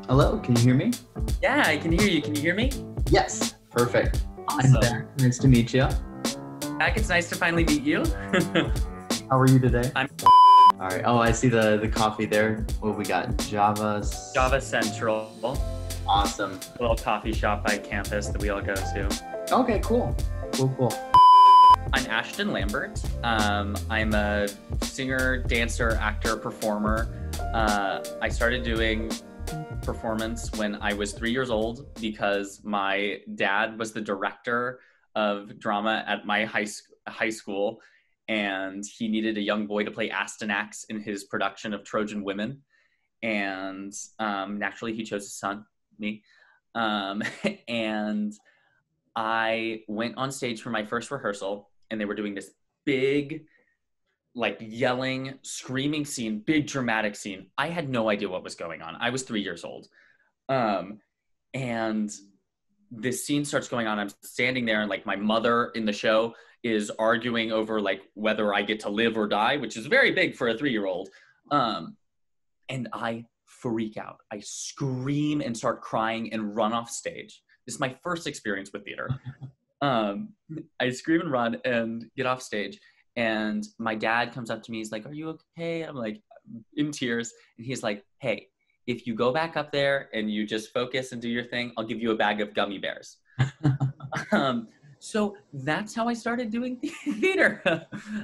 Hello, can you hear me? Yeah, I can hear you. Can you hear me? Yes, perfect. I'm Awesome. back. Nice to meet you. Back, it's nice to finally meet you. How are you today? I'm All right. Oh, I see the coffee there. What we got? Java. Java Central, Awesome. a little coffee shop by campus that we all go to. Okay, cool. Cool. I'm Ashton Lambert. I'm a singer, dancer, actor, performer. I started doing performance when I was 3 years old because my dad was the director of drama at my high school, and he needed a young boy to play Astyanax in his production of Trojan Women. And naturally, he chose his son, me. And I went on stage for my first rehearsal, and they were doing this big, like yelling, screaming scene, big dramatic scene. I had no idea what was going on. I was 3 years old. And this scene starts going on. I'm standing there, and like my mother in the show is arguing over like whether I get to live or die, which is very big for a 3-year-old. And I freak out. I scream and start crying and run off stage. This is my first experience with theater. I scream and run and get off stage. And my dad comes up to me. He's like, "Are you okay?" I'm like, in tears. And he's like, "Hey, if you go back up there and you just focus and do your thing, I'll give you a bag of gummy bears." So that's how I started doing theater.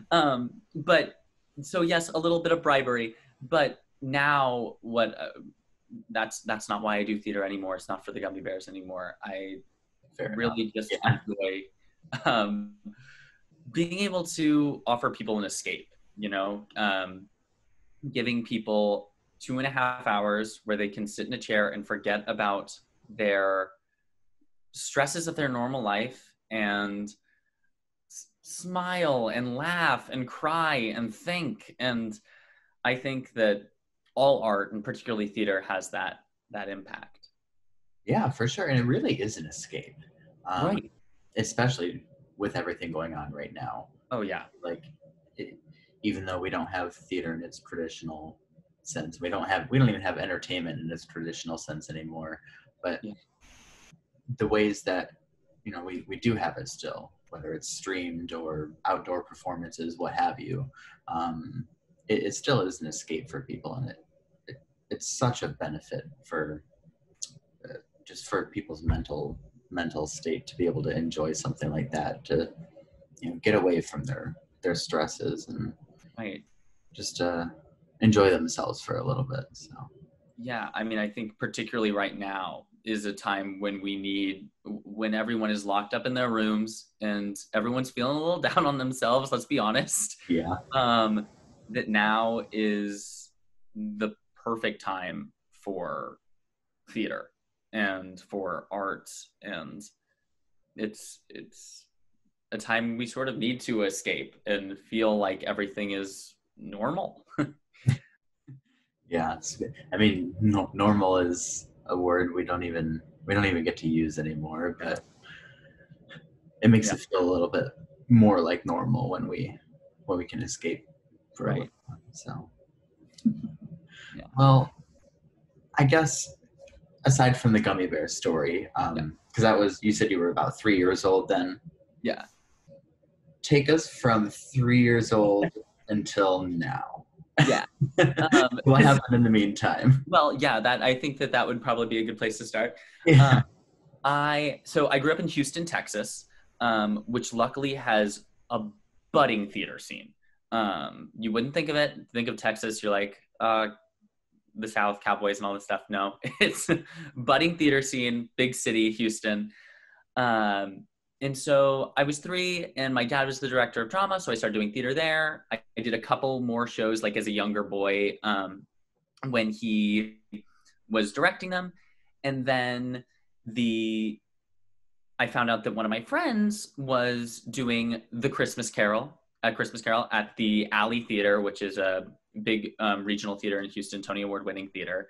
But so yes, a little bit of bribery, but now that's not why I do theater anymore. It's not for the gummy bears anymore. I really just enjoy being able to offer people an escape, giving people 2.5 hours where they can sit in a chair and forget about their stresses of their normal life and smile and laugh and cry and think. And I think that all art, and particularly theater, has that impact. Yeah, for sure. And it really is an escape. Right. Especially with everything going on right now. Oh, yeah. Like, even though we don't have theater in its traditional sense, we don't even have entertainment in its traditional sense anymore. But yeah, the ways that we do have it still, whether it's streamed or outdoor performances, what have you, it still is an escape for people, and it's such a benefit for just for people's mental state to be able to enjoy something like that, to get away from their stresses and right, just enjoy themselves for a little bit. So yeah, I mean, I think particularly right now is a time when everyone is locked up in their rooms and everyone's feeling a little down on themselves, let's be honest. Yeah. That now is the perfect time for theater and for art, and it's a time we sort of need to escape and feel like everything is normal. Yeah, I mean, normal is a word we don't even get to use anymore, but it makes it feel a little bit more like normal when we can escape for a little time. So yeah. Well, I guess aside from the gummy bear story, because you said you were about 3 years old then. Yeah. Take us from 3 years old until now. Yeah. What happened in the meantime? Well, yeah, I think that would probably be a good place to start. Yeah. I grew up in Houston, Texas, which luckily has a budding theater scene. You wouldn't think of it. Think of Texas, you're like, the South, Cowboys and all this stuff. No, it's budding theater scene, big city, Houston. And so I was 3 and my dad was the director of drama. So I started doing theater there. I did a couple more shows like as a younger boy when he was directing them. And then I found out that one of my friends was doing the Christmas Carol at the Alley Theater, which is a big regional theater in Houston, Tony Award winning theater.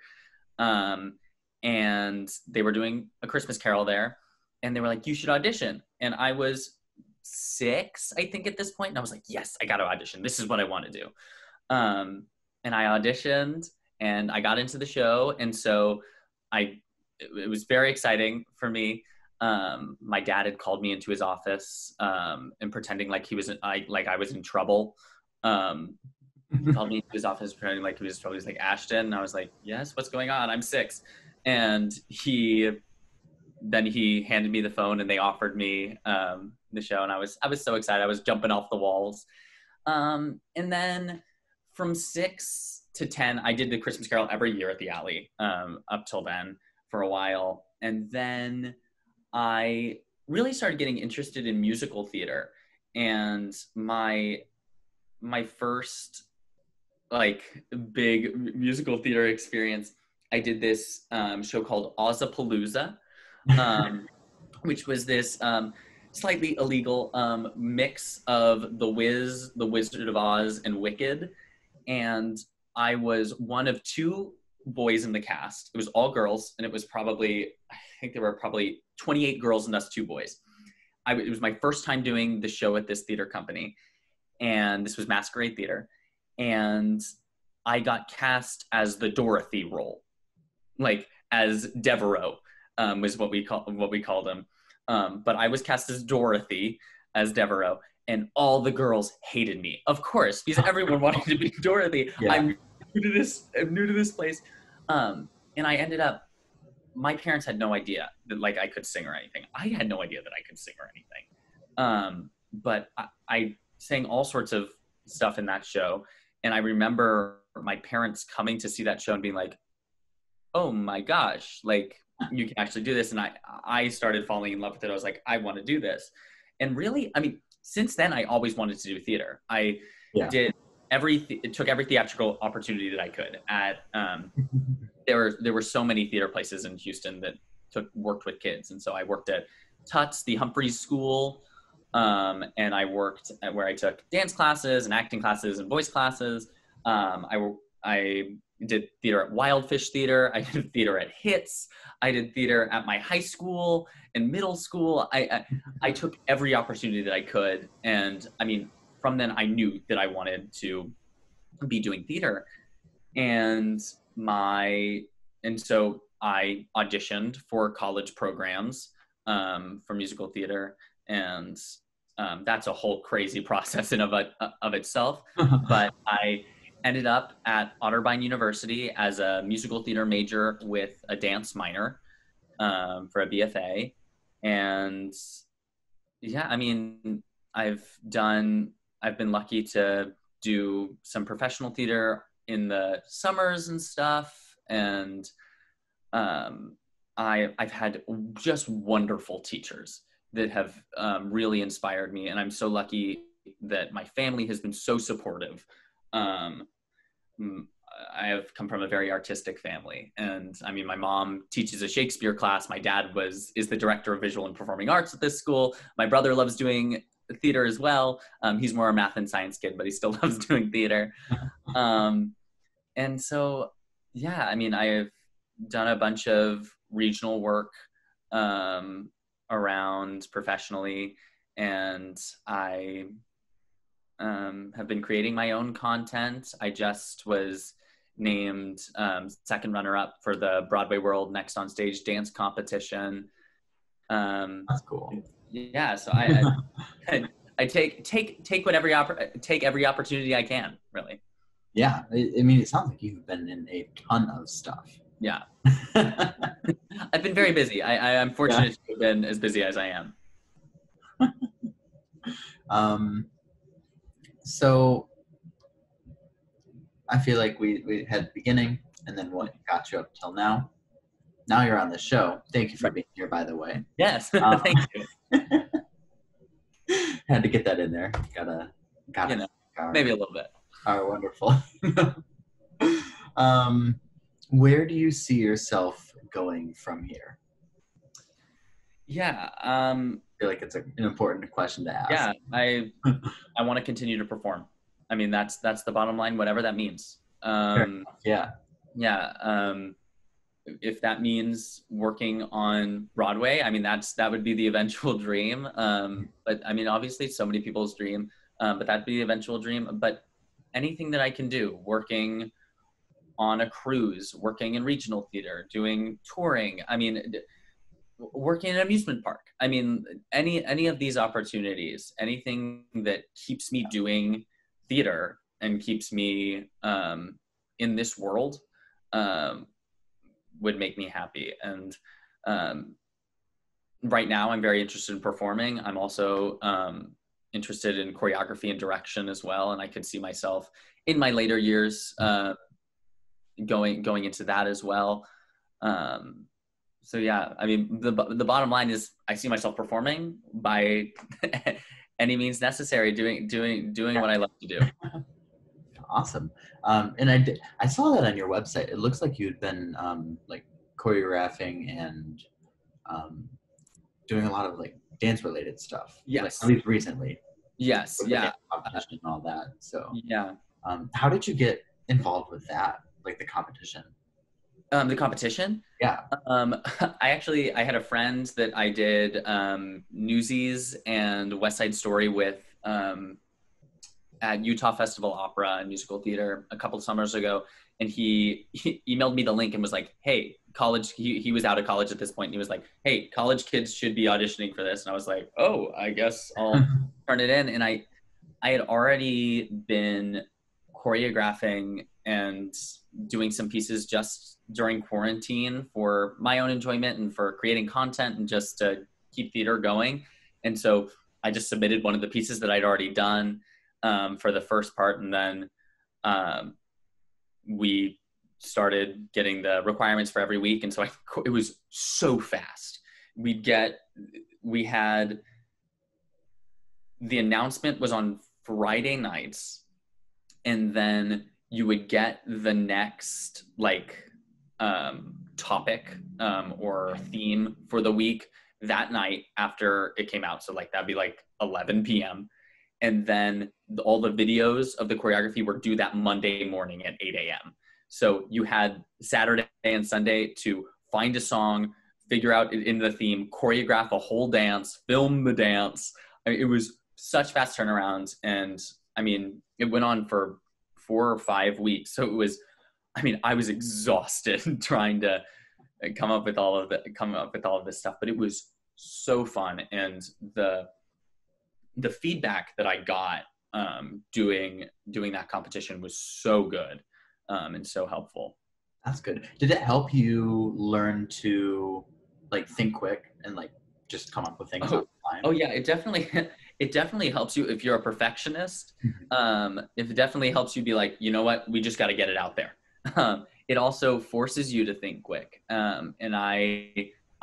And they were doing a Christmas Carol there. And they were like, "You should audition." And I was 6, I think, at this point. And I was like, yes, I got to audition. This is what I want to do. And I auditioned and I got into the show. And so it was very exciting for me. My dad had called me into his office, and pretending like I was in trouble. He called me into his office pretending like he was in trouble. He's like, Ashton. And I was like, yes, what's going on? I'm 6. And then he handed me the phone and they offered me the show. And I was so excited. I was jumping off the walls. And then from 6 to 10, I did the Christmas Carol every year at the Alley, up till then for a while. And then I really started getting interested in musical theater. And my first like big musical theater experience, I did this show called Ozzapalooza, which was this slightly illegal mix of The Wiz, The Wizard of Oz, and Wicked. And I was one of 2 boys in the cast. It was all girls, and it was I think there were probably 28 girls and us 2 boys. It was my first time doing the show at this theater company, and this was Masquerade Theater. And I got cast as the Dorothy role, like as Devereaux, was what we called him. But I was cast as Dorothy, as Devereaux, and all the girls hated me, of course, because everyone wanted to be Dorothy. Yeah. I'm new to this place, and I ended up. My parents had no idea that like I could sing or anything. I had no idea that I could sing or anything. But I sang all sorts of stuff in that show. And I remember my parents coming to see that show and being like, oh my gosh, like you can actually do this. And I started falling in love with it. I was like, I want to do this. And really, I mean, since then I always wanted to do theater. I took every theatrical opportunity that I could at, there were so many theater places in Houston that worked with kids. And so I worked at Tuts, the Humphreys School. And I worked at where I took dance classes and acting classes and voice classes. I did theater at Wildfish Theater. I did theater at Hits. I did theater at my high school and middle school. I took every opportunity that I could. And I mean, from then I knew that I wanted to be doing theater. And so I auditioned for college programs for musical theater. And that's a whole crazy process in of itself. But I ended up at Otterbein University as a musical theater major with a dance minor for a BFA. And yeah, I mean, I've been lucky to do some professional theater in the summers and stuff. And I've had just wonderful teachers that have really inspired me. And I'm so lucky that my family has been so supportive. I have come from a very artistic family. And I mean, my mom teaches a Shakespeare class. My dad is the director of visual and performing arts at this school. My brother loves doing theater as well. He's more a math and science kid, but he still loves doing theater. And so, yeah, I mean, I've done a bunch of regional work around professionally, and I have been creating my own content. I just was named second runner-up for the Broadway World Next on Stage dance competition. That's cool. Yeah, so I take every opportunity I can, really. Yeah, I mean, it sounds like you've been in a ton of stuff. Yeah. I've been very busy. I'm fortunate to have been as busy as I am. So I feel like we had the beginning and then what got you up till now. Now you're on the show. Thank you for being here, by the way. Yes, thank you. Had to get that in there. Gotta maybe a little bit. Oh, wonderful. Where do you see yourself going from here? Yeah. I feel like it's an important question to ask. Yeah, I want to continue to perform. I mean, that's the bottom line, whatever that means. Yeah. If that means working on Broadway, I mean, that would be the eventual dream. But I mean, obviously it's so many people's dream, but that'd be the eventual dream. But anything that I can do, working on a cruise, working in regional theater, doing touring. I mean, working in an amusement park. I mean, any of these opportunities, anything that keeps me doing theater and keeps me in this world would make me happy. And right now I'm very interested in performing. I'm also interested in choreography and direction as well. And I could see myself in my later years going into that as well. So yeah, I mean, the bottom line is I see myself performing by any means necessary, doing what I love to do. Awesome. And I saw that on your website. It looks like you'd been like choreographing and doing a lot of like dance related stuff. Yes. Like, at least recently. Yes. Yeah. Competition and all that. So yeah. How did you get involved with that? Like the competition? The competition? Yeah. I had a friend that I did Newsies and West Side Story with at Utah Festival Opera and Musical Theater a couple of summers ago. And he emailed me the link and was like, hey, college, he was out of college at this point. And he was like, hey, college kids should be auditioning for this. And I was like, oh, I guess I'll turn it in. And I had already been choreographing and doing some pieces just during quarantine for my own enjoyment and for creating content and just to keep theater going. And so I just submitted one of the pieces that I'd already done for the first part. And then we started getting the requirements for every week. And so it was so fast. We had, the announcement was on Friday nights, and then you would get the next topic or theme for the week that night after it came out. So that'd be 11 p.m. And then all the videos of the choreography were due that Monday morning at 8 a.m. So you had Saturday and Sunday to find a song, figure out in the theme, choreograph a whole dance, film the dance. I mean, it was such fast turnarounds. And I mean, it went on for 4 or 5 weeks. So it was, I mean, I was exhausted trying to come up with all of this stuff, but it was so fun. And the feedback that I got doing that competition was so good and so helpful. That's good. Did it help you learn to think quick and just come up with things on time? Oh yeah, it definitely helps you if you're a perfectionist. It definitely helps you be like, you know what, we just got to get it out there. It also forces you to think quick. And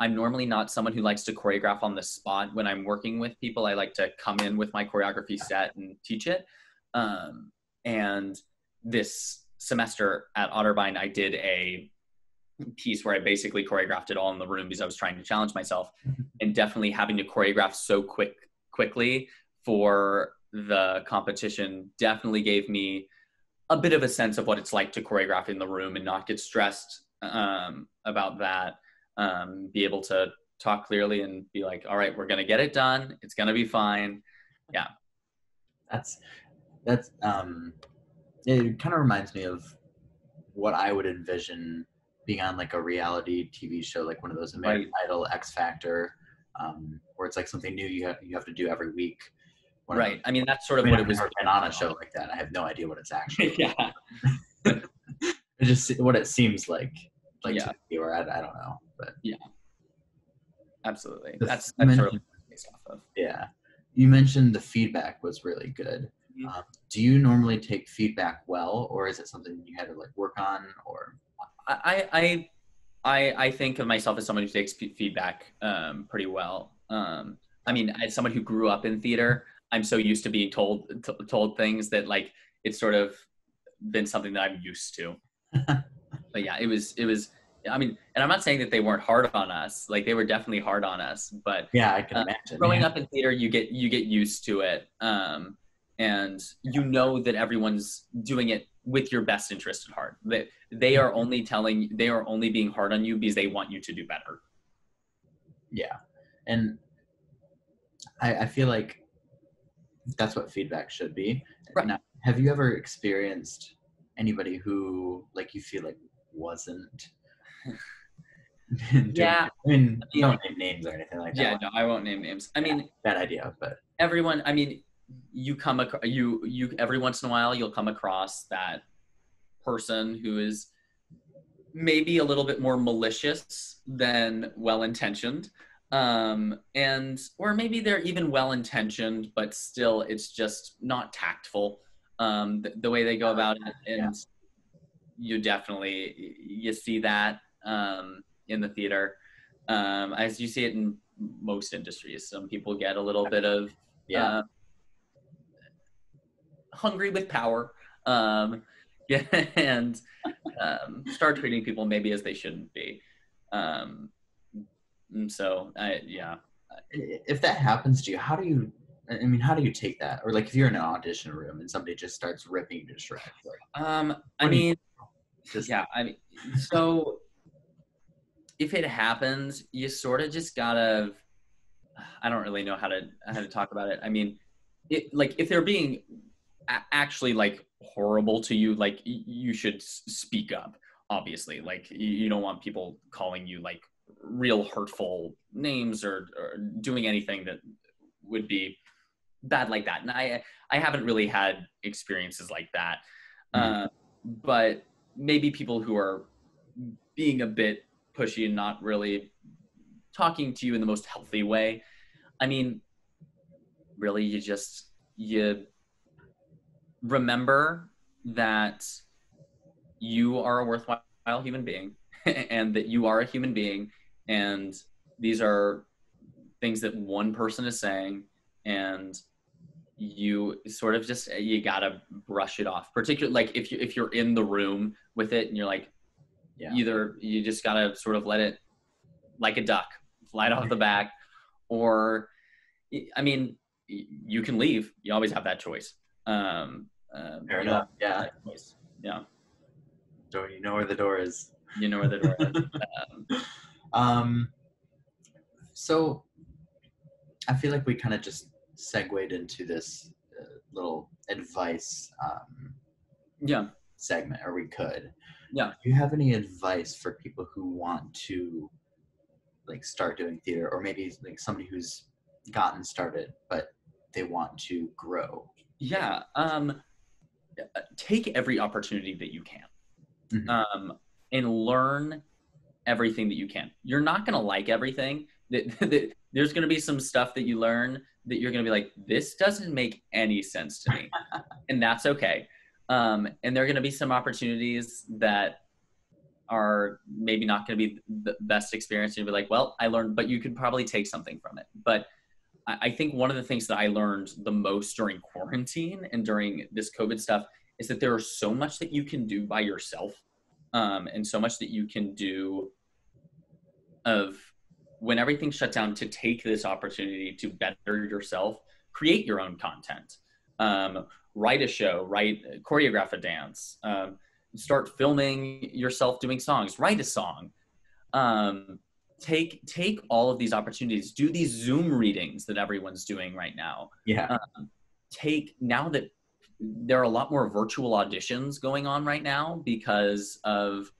I'm normally not someone who likes to choreograph on the spot. When I'm working with people, I like to come in with my choreography set and teach it. And this semester at Otterbein, I did a piece where I basically choreographed it all in the room because I was trying to challenge myself, and definitely having to choreograph so quickly for the competition definitely gave me a bit of a sense of what it's like to choreograph in the room and not get stressed about that. Be able to talk clearly and be like, all right, we're going to get it done. It's going to be fine. Yeah. That's it kind of reminds me of what I would envision being on a reality TV show, like one of those American Idol, X Factor, where it's something new you have to do every week. Right. I mean, that's sort of what it was. Been on a show like that. I have no idea what it's actually. Yeah. It's just what it seems like yeah. to me, or I don't know, but yeah, absolutely. That's sort of based off of. Yeah. You mentioned the feedback was really good. Mm-hmm. Do you normally take feedback well, or is it something you had to work on? Or I think of myself as someone who takes feedback pretty well. I mean, as someone who grew up in theater, I'm so used to being told things that it's sort of been something that I'm used to. But yeah, it was, I mean, and I'm not saying that they weren't hard on us. They were definitely hard on us, but yeah, I can imagine. Growing up in theater, you get used to it. And you know that everyone's doing it with your best interest at heart. That they are only being hard on you because they want you to do better. Yeah. And I feel like that's what feedback should be. Right. Now, have you ever experienced anybody who like you feel like wasn't doing Yeah. it? I mean, don't name names or anything like that. Yeah, no, I won't name names. I mean, bad idea, but everyone, I mean, you come across, you every once in a while you'll come across that person who is maybe a little bit more malicious than well-intentioned, and or maybe they're even well-intentioned but still it's just not tactful, the way they go about it. And you definitely you see that in the theater, as you see it in most industries. Some people get a little bit of hungry with power, yeah, and start treating people maybe as they shouldn't be. And so, if that happens to you, how do you take that? Or like if you're in an audition room and somebody just starts ripping you to shreds, like, so if it happens, you sort of just gotta, I don't really know how to talk about it. I mean, like if they're being actually like horrible to you, like you should speak up, obviously. Like you don't want people calling you like real hurtful names or doing anything that would be bad like that. And I haven't really had experiences like that. But maybe people who are being a bit pushy and not really talking to you in the most healthy way. I mean, really, you remember that you are a worthwhile human being and that you are a human being, and these are things that one person is saying, and you sort of just, you gotta brush it off, particularly like if you're in the room with it and you're like, either you just gotta sort of let it, like a duck, fly off the back, or I mean, you can leave. You always have that choice. Fair enough. Yeah. Yeah. So you know where the door is. You know where the door is. So I feel like we kind of just segued into this little advice segment, or we could. Yeah. Do you have any advice for people who want to like start doing theater, or maybe like somebody who's gotten started but they want to grow? Yeah. Take every opportunity that you can, and learn everything that you can. You're not going to like everything. There's going to be some stuff that you learn that you're going to be like, this doesn't make any sense to me. And that's okay. And there are going to be some opportunities that are maybe not going to be the best experience. You'll be like, well, I learned, but you could probably take something from it. But I think one of the things that I learned the most during quarantine and during this COVID stuff is that there is so much that you can do by yourself, and so much that you can do of when everything's shut down, to take this opportunity to better yourself, create your own content, write a show, choreograph a dance, start filming yourself doing songs, write a song, take all of these opportunities, do these Zoom readings that everyone's doing right now. Now that there are a lot more virtual auditions going on right now because of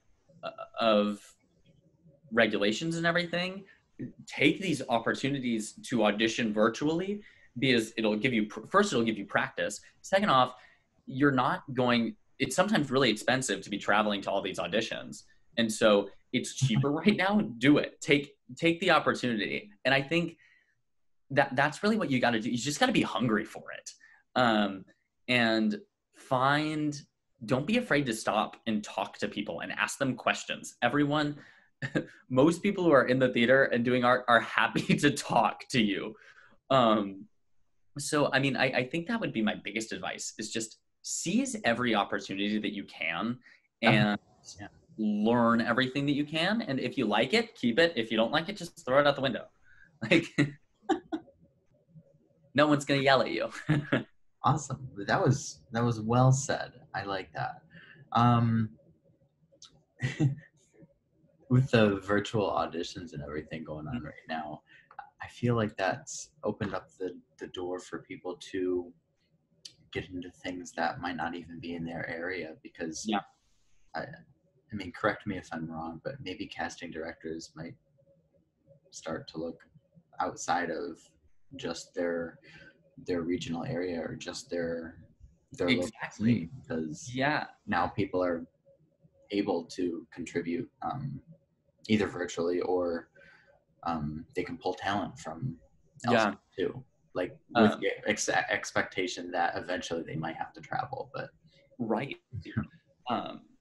regulations and everything, take these opportunities to audition virtually, because it'll give you practice. Second off, it's sometimes really expensive to be traveling to all these auditions. And so it's cheaper right now. Do it. Take the opportunity. And I think that's really what you got to do. You just got to be hungry for it. And don't be afraid to stop and talk to people and ask them questions. Most people who are in the theater and doing art are happy to talk to you. So, I mean, I think that would be my biggest advice, is just seize every opportunity that you can and learn everything that you can. And if you like it, keep it. If you don't like it, just throw it out the window. Like, no one's going to yell at you. Awesome. That was well said. I like that. With the virtual auditions and everything going on right now, I feel like that's opened up the door for people to get into things that might not even be in their area, because Yeah. I mean, correct me if I'm wrong, but maybe casting directors might start to look outside of just their regional area or just their local Exactly. scene, because Yeah. now people are able to contribute either virtually or they can pull talent from elsewhere too, like with the expectation that eventually they might have to travel, but right.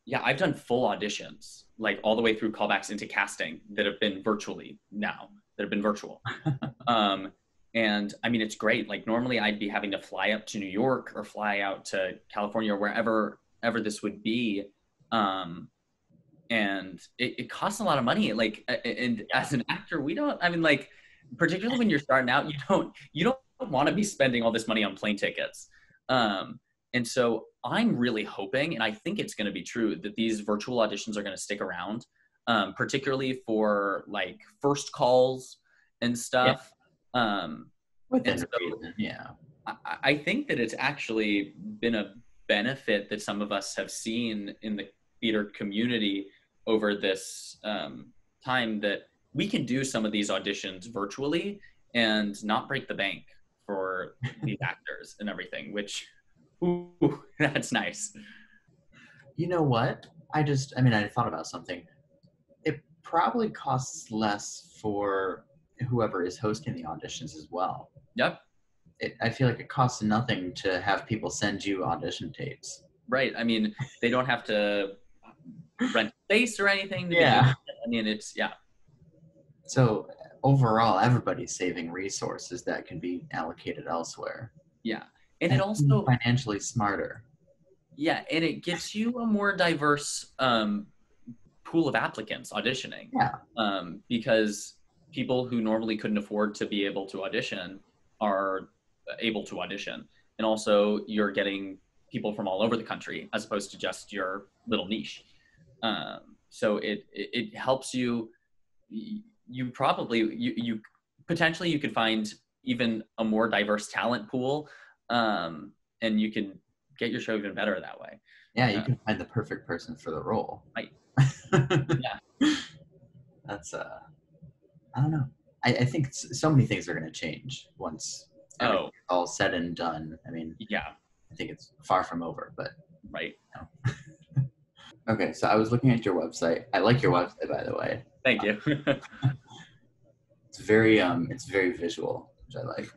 Yeah, I've done full auditions, like all the way through callbacks into casting that have been virtually now, that have been virtual. And I mean, it's great. Like normally I'd be having to fly up to New York or fly out to California or wherever this would be. And it costs a lot of money. Like, and as an actor, we don't, I mean, like, particularly when you're starting out, you don't want to be spending all this money on plane tickets. And so I'm really hoping, and I think it's going to be true, that these virtual auditions are going to stick around, particularly for like first calls and stuff. Within reason, yeah. I think that it's actually been a benefit that some of us have seen in the theater community over this time, that we can do some of these auditions virtually and not break the bank for these actors and everything, which, ooh, that's nice. You know what? I thought about something. It probably costs less for whoever is hosting the auditions as well. Yep. I feel like it costs nothing to have people send you audition tapes. Right. I mean, they don't have to rent space or anything to Yeah. begin with. I mean, it's, yeah. So overall, everybody's saving resources that can be allocated elsewhere. Yeah. And it also financially smarter. Yeah, and it gives you a more diverse pool of applicants auditioning. Yeah. Because people who normally couldn't afford to be able to audition are able to audition. And also you're getting people from all over the country as opposed to just your little niche. So it helps you. You potentially you could find even a more diverse talent pool, and you can get your show even better that way. Yeah, you can find the perfect person for the role. Right. Yeah. That's I don't know. I think so many things are going to change once everything's all said and done. I mean, yeah, I think it's far from over, but right. Okay, so I was looking at your website. I like your website, by the way. Thank you. It's very visual, which I like.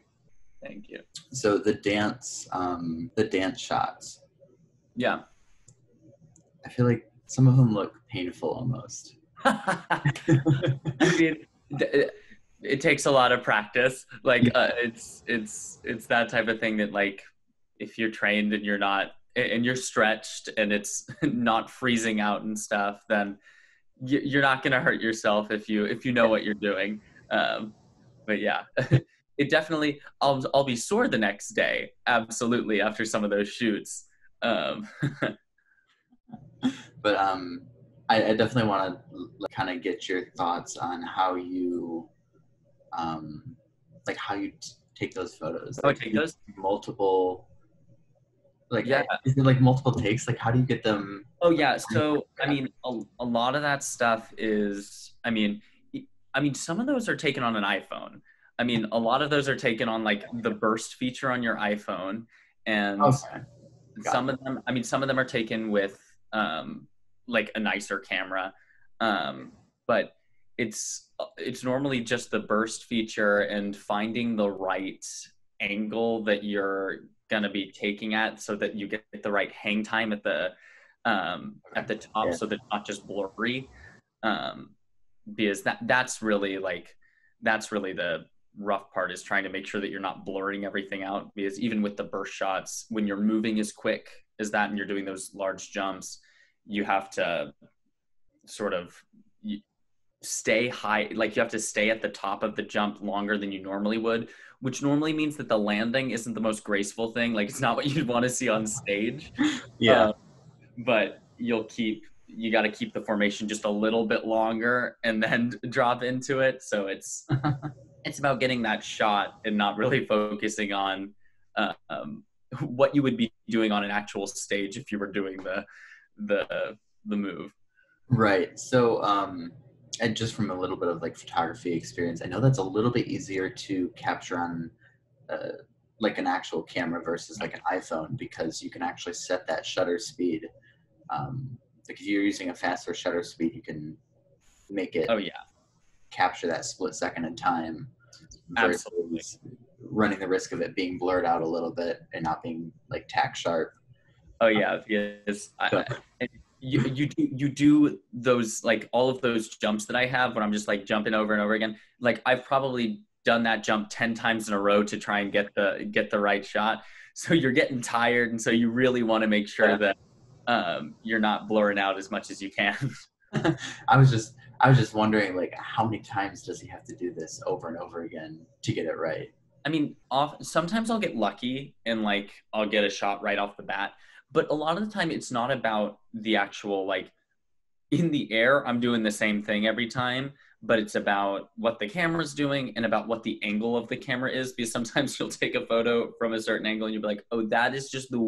Thank you. So the dance shots. Yeah. I feel like some of them look painful almost. I mean, it takes a lot of practice. Like it's that type of thing that, like, if you're trained and you're not, and you're stretched and it's not freezing out and stuff, then you're not going to hurt yourself if you know what you're doing. But yeah, it definitely, I'll be sore the next day. Absolutely. After some of those shoots. But I definitely want to kind of get your thoughts on how you take those photos. Like, take those multiple. Like, yeah, is it like multiple takes? Like, how do you get them? Oh yeah, so I mean, a lot of that stuff is, I mean, some of those are taken on an iPhone. I mean, a lot of those are taken on like the burst feature on your iPhone, and some of them are taken with like a nicer camera, but it's normally just the burst feature and finding the right angle that you're gonna be taking at, so that you get the right hang time at the top, so that it's not just blurry, because that's really the rough part, is trying to make sure that you're not blurring everything out, because even with the burst shots, when you're moving as quick as that and you're doing those large jumps, you have to sort of stay high, like you have to stay at the top of the jump longer than you normally would, which normally means that the landing isn't the most graceful thing. Like, it's not what you'd want to see on stage. Yeah. But you got to keep the formation just a little bit longer and then drop into it. So it's about getting that shot and not really focusing on what you would be doing on an actual stage if you were doing the move. Right. So, and just from a little bit of like photography experience, I know that's a little bit easier to capture on like an actual camera versus like an iPhone, because you can actually set that shutter speed. Like if you're using a faster shutter speed, you can make it capture that split second in time versus Absolutely. running the risk of it being blurred out a little bit and not being like tack sharp. Oh yeah, yes. You do those, like all of those jumps that I have when I'm just like jumping over and over again. Like I've probably done that jump 10 times in a row to try and get the right shot. So you're getting tired, and so you really want to make sure that you're not blurring out as much as you can. I was just wondering, like, how many times does he have to do this over and over again to get it right? I mean, sometimes I'll get lucky and like I'll get a shot right off the bat. But a lot of the time it's not about the actual, like in the air, I'm doing the same thing every time, but it's about what the camera's doing and about what the angle of the camera is. Because sometimes you'll take a photo from a certain angle and you'll be like, oh, that is just the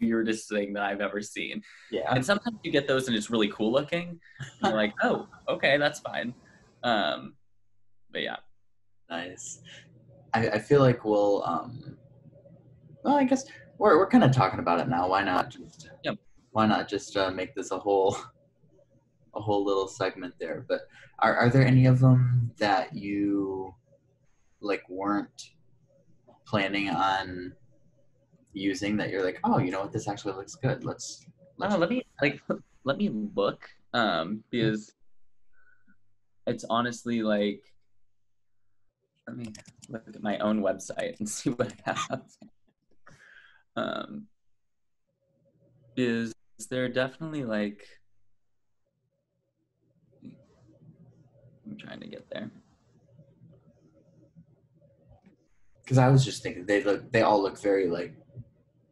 weirdest thing that I've ever seen. Yeah. And sometimes you get those and it's really cool looking. And you're like, oh, okay, that's fine. But yeah. Nice. I feel like well, I guess we're kind of talking about it now. Why not just make this a whole little segment there? But are there any of them that you like weren't planning on using that you're like, oh, you know what, this actually looks good. Let's let me look, because it's honestly like, let me look at my own website and see what I have. Is there definitely like, I'm trying to get there. Because I was just thinking they all look very like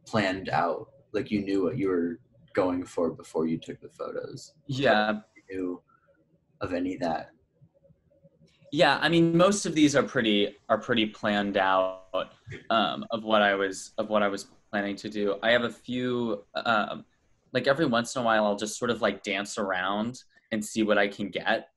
planned out. Like you knew what you were going for before you took the photos. Yeah. You knew of any that. Yeah, I mean, most of these are pretty planned out, of what I was planning to do. I have a few, like every once in a while, I'll just sort of like dance around and see what I can get.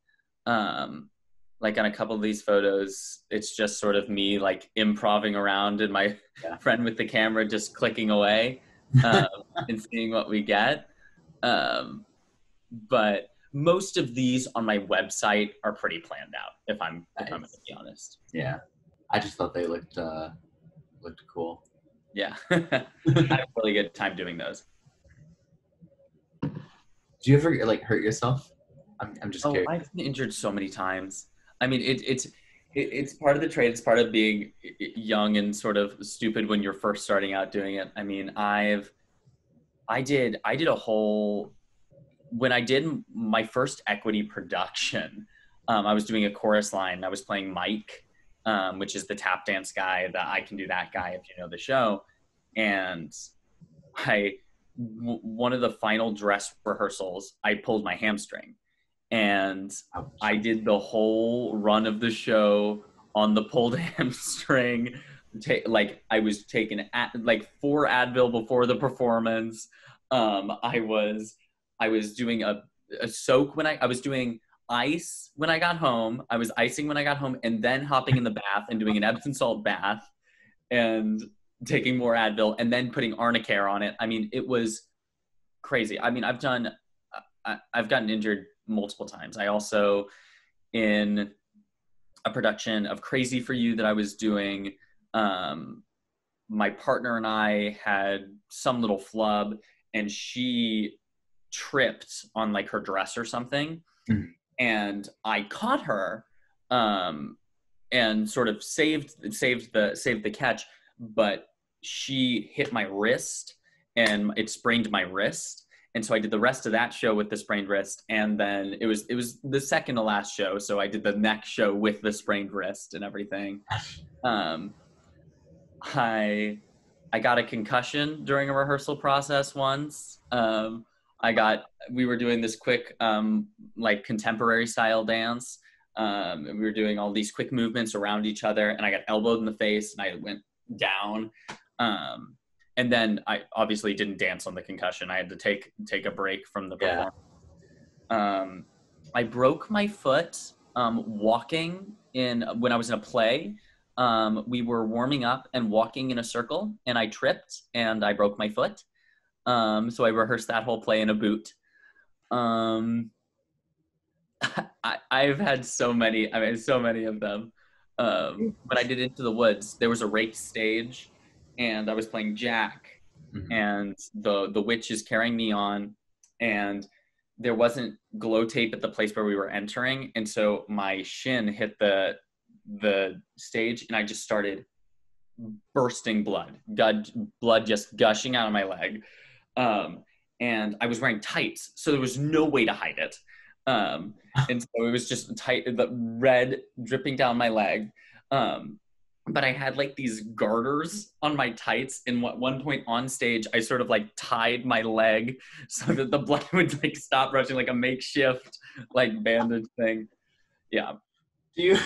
Like on a couple of these photos, it's just sort of me like improvising around and my friend with the camera just clicking away, and seeing what we get. But most of these on my website are pretty planned out, if I'm going to be honest. Yeah. I just thought they looked cool. Yeah. I had a really good time doing those. Do you ever like hurt yourself? I'm just curious. I've been injured so many times. I mean, it's part of the trade. It's part of being young and sort of stupid when you're first starting out doing it. I mean, I did a whole, when I did my first equity production, I was doing a chorus line. I was playing Mike, which is the tap dance guy, the I Can Do That guy, if you know the show. And one of the final dress rehearsals, I pulled my hamstring. And I did the whole run of the show on the pulled hamstring. Like I was taking like 4 Advil before the performance. I was doing a soak when I was doing ice when I got home. I was icing when I got home, and then hopping in the bath and doing an Epsom salt bath and taking more Advil and then putting Arnicare on it. I mean, it was crazy. I mean, I've gotten injured multiple times. I also, in a production of Crazy for You that I was doing, my partner and I had some little flub, and she tripped on like her dress or something. Mm-hmm. And I caught her, and sort of saved the catch, but she hit my wrist and it sprained my wrist. And so I did the rest of that show with the sprained wrist. And then it was the second to last show. So I did the next show with the sprained wrist and everything. I got a concussion during a rehearsal process once. We were doing this quick, like contemporary style dance. And we were doing all these quick movements around each other, and I got elbowed in the face and I went down. and then I obviously didn't dance on the concussion. I had to take a break from the performance. I broke my foot walking when I was in a play. We were warming up and walking in a circle, and I tripped and I broke my foot. So I rehearsed that whole play in a boot. I've had so many of them. When I did Into the Woods, there was a race stage, and I was playing Jack, and the witch is carrying me on, and there wasn't glow tape at the place where we were entering, and so my shin hit the stage, and I just started bursting blood just gushing out of my leg. And I was wearing tights, so there was no way to hide it. And so it was just tight, the red dripping down my leg. But I had like these garters on my tights, and at one point on stage, I sort of like tied my leg so that the blood would like stop rushing, like a makeshift like bandage thing. Yeah. Do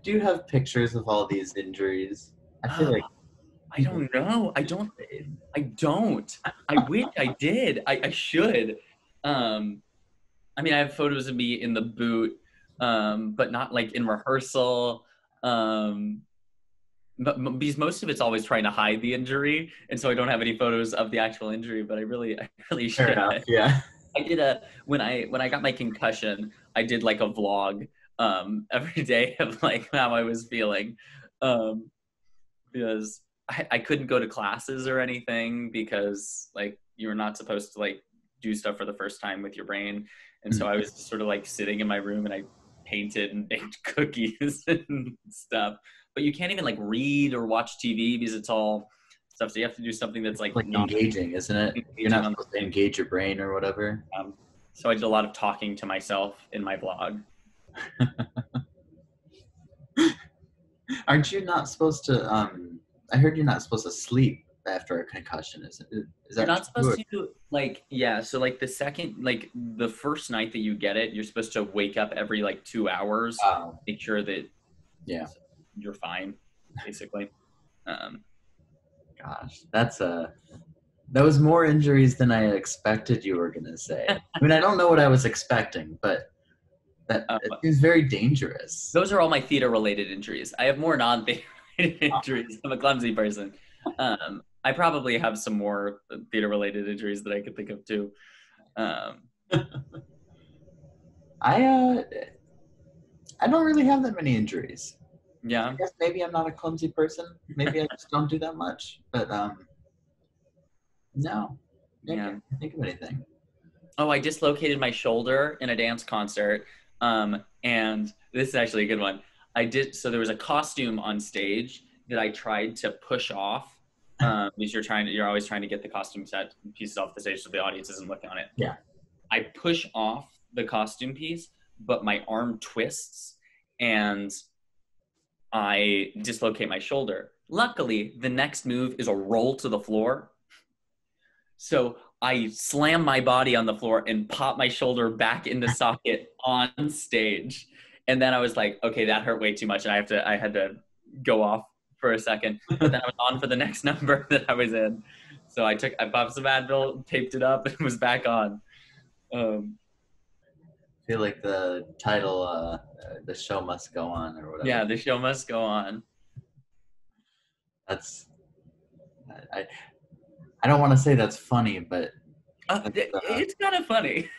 you have pictures of all these injuries? I feel like I don't know. I don't. I wish I did. I should. I mean, I have photos of me in the boot, but not like in rehearsal. But because most of it's always trying to hide the injury, and so I don't have any photos of the actual injury. But I really should. Fair enough, yeah. I did when I got my concussion, I did like a vlog every day of like how I was feeling, because I couldn't go to classes or anything because like you're not supposed to like do stuff for the first time with your brain, and so I was just sort of like sitting in my room and I painted and baked cookies and stuff. But you can't even like read or watch TV because it's all stuff. So you have to do something that's like engaging, isn't it? You're not supposed to engage your brain or whatever. So I did a lot of talking to myself in my blog. Aren't you not supposed to? I heard you're not supposed to sleep after a concussion. Is that you're not supposed to like so like the first night that you get it, you're supposed to wake up every like 2 hours, make sure that you're fine, basically. Gosh, that was more injuries than I expected you were gonna say. I mean, I don't know what I was expecting, but it seems very dangerous. Those are all my theater-related injuries. I have more non-theater injuries. I'm a clumsy person. I probably have some more theater-related injuries that I could think of too. I don't really have that many injuries. Yeah. I guess maybe I'm not a clumsy person. Maybe I just don't do that much. But no. I can't think of anything. Oh, I dislocated my shoulder in a dance concert. And this is actually a good one. So there was a costume on stage that I tried to push off. Because you're always trying to get the costume set pieces off the stage so the audience isn't looking on it. Yeah. I push off the costume piece, but my arm twists and I dislocate my shoulder. Luckily, the next move is a roll to the floor. So I slam my body on the floor and pop my shoulder back into socket on stage. And then I was like, okay, that hurt way too much. And I had to go off for a second, but then I was on for the next number that I was in. So I popped some Advil, taped it up, and was back on. I feel like the title, The Show Must Go On, or whatever. Yeah, The Show Must Go On. That's, I don't want to say that's funny, but it's kind of funny.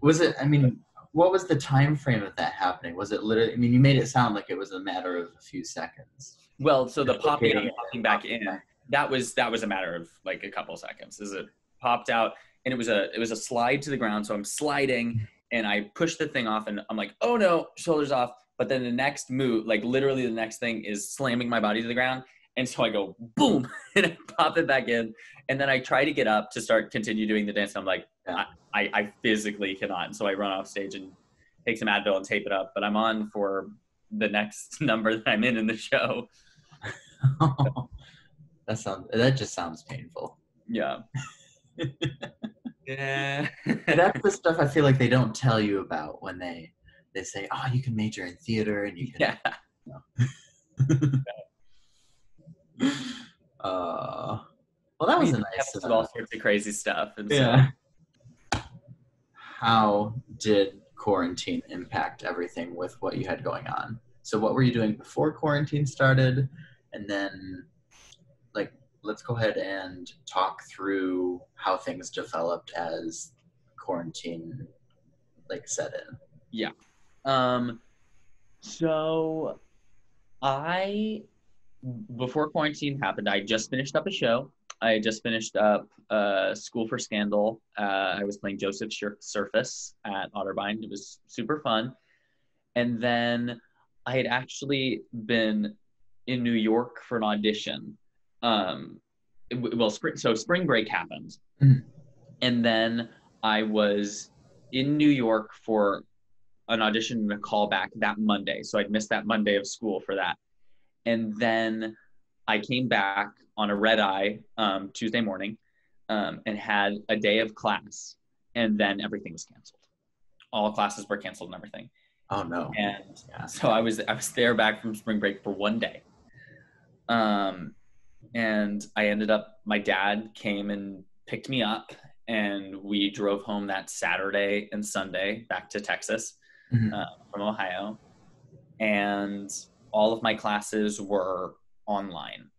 Was it? I mean, what was the time frame of that happening? Was it literally? I mean, you made it sound like it was a matter of a few seconds. Well, so the popping back in, that was a matter of like a couple seconds. As it popped out, and it was a slide to the ground. So I'm sliding, and I push the thing off, and I'm like, oh no, shoulders off. But then the next move, like literally the next thing, is slamming my body to the ground. And so I go boom, and I pop it back in, and then I try to get up to continue doing the dance. And I'm like, I physically cannot. And so I run off stage and take some Advil and tape it up. But I'm on for the next number that I'm in the show. That just sounds painful. Yeah. Yeah. That's the stuff I feel like they don't tell you about when they say, oh, you can major in theater and you can. Yeah. You know. Well, that was a We nice. have all sorts of crazy stuff, and Yeah. How did quarantine impact everything with what you had going on? So what were you doing before quarantine started? And then, like, let's go ahead and talk through how things developed as quarantine, like, set in. Yeah. So before quarantine happened, I just finished up a show. I just finished up School for Scandal. I was playing Joseph Surface at Otterbein. It was super fun. And then I had actually been in New York for an audition. Spring break happened. Mhm. And then I was in New York for an audition and a callback that Monday. So I'd missed that Monday of school for that. And then I came back on a red eye Tuesday morning and had a day of class. And then everything was canceled. All classes were canceled and everything. Oh no. And so I was there back from spring break for one day. And I ended up, my dad came and picked me up, and we drove home that Saturday and Sunday back to Texas from Ohio. And all of my classes were online.